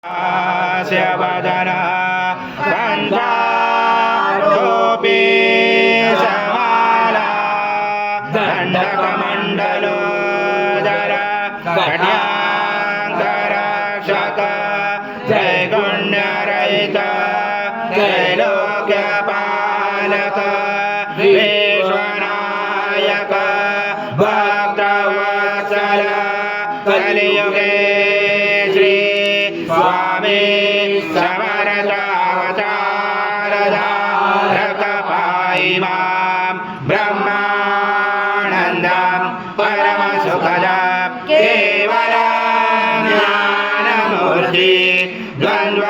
वदना कण्ठाटोपी समाला दण्डकमण्डलोदर कन्याङ्गरक्षक त्रैगुण्यरहित त्रैलोक्यपालक विश्वनायक भक्तवत्सल कलियुगे श्री स्वामी समर्थावतारधारक पाहि मां ब्रह्मानन्दं परमसुखदं केवलं ज्ञानमूर्ति द्वन्द्वातीतं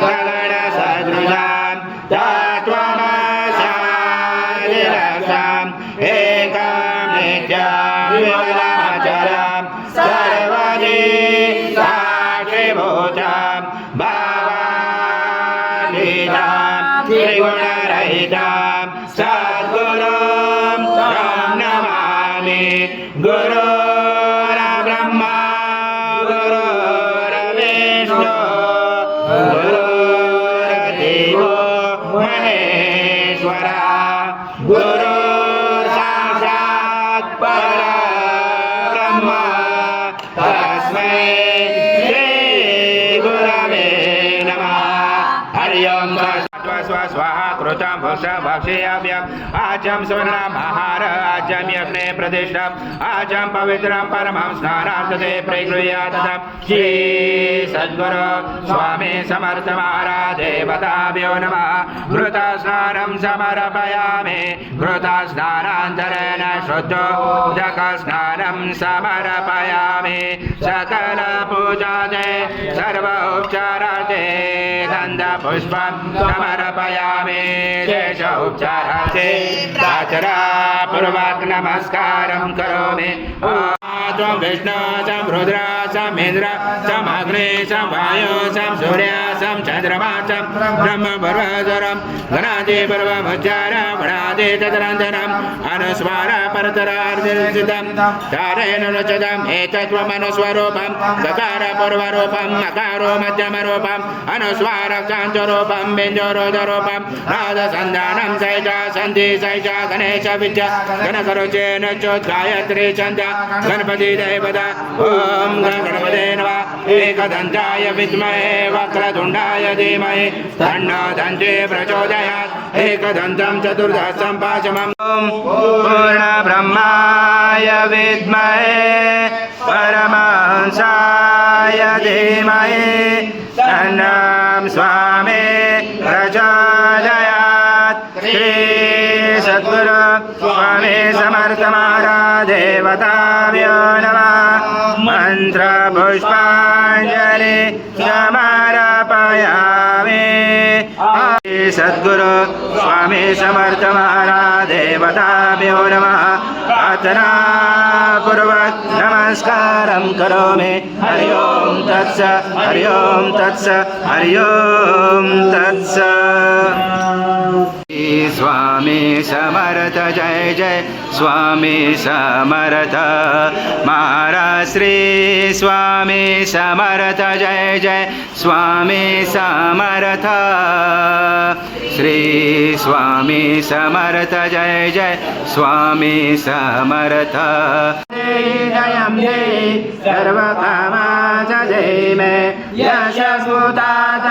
गगनसदृशं तत्त्वमस्यादिलक्ष्यम् एकं नित्यं विमलमचलं सर्वदि साक्षिभूतं भावातीतं त्रिगुणरहितं सद्गुरुं तं नमामि। गुरुर्ब्रह्मा गुरुर्विष्णु गुरुर्देवो महेश्वरः गुरुर्साक्षात् परब्रह्म तस्मै श्री गुरवे नमः। हरि ओम स्वाहा कृतं भक्षयाम्यहम् आजं स्वर्णमहार आजं यज्ञे प्रतिष्ठम् आजं पवित्रं परमं स्नानार्थते प्रगृह्यात् श्री सद्गुरु स्वामी समर्थ महाराज देवताभ्यो नमः। घृतस्नानं समर्पयामि घृतस्नानान्तरेण शुद्धोदकस्नानं समर्पयामि सकल पूजाते सर्व उपचाराते गन्धपुष्पं समर्पयामि शेष उपचाराते प्रार्थनापूर्वक नमस्कारं करोमि। त्वं विष्णु चं रुद्र चं इन्द्र चं अग्नि चं वायु चं सूर्य चं चन्द्रमा चं ब्रह्म परमेश्वरं गणादि पर्वमुच्चार गणादि तदनन्तरम् अनुस्वार परतरार्थितं तारेण रचितम् एतत्त्वमनुस्वरूपं सकार पूर्वरूपं नकारो मध्यमरूपम् अनुस्वारकान्तरूपं बिन्दुरुदरूपं नादसन्धानं सैज सन्धि सैज गणेश विद्या गणकरुचेन चोद्गायत्री छन्द गणपति देवता ओम गणपते नमः। एकदन्ताय विद्महे वक्रतुण्डाय धीमहि तन्नो दन्ती प्रचोदयात् एकदन्तं चतुर्दशं पाशमम् पूर्णब्रह्माय विद्महे परमहंसाय धीमहि तन्नो स्वामी प्रचोदयात्। श्री सद्गुरु स्वामी समर्थ महाराज देवताभ्यो नमः। मंत्र पुष्पांजलि समर्पयामि। सद्गुरु स्वामी समर्थ महाराज देवताभ्यो नमः। प्रार्थना पूर्वक नमस्कारं करोमि। हरि ओम तत्स हरि ओम तत्स हरि ओम तत्स। स्वामी समर्थ जय जय स्वामी समर्थ महाराज श्री स्वामी समर्थ जय जय स्वामी समर्थ श्री स्वामी समर्थ जय जय स्वामी समर्थ। जयं जय सर्वकामाच जय मे यशस्वतात्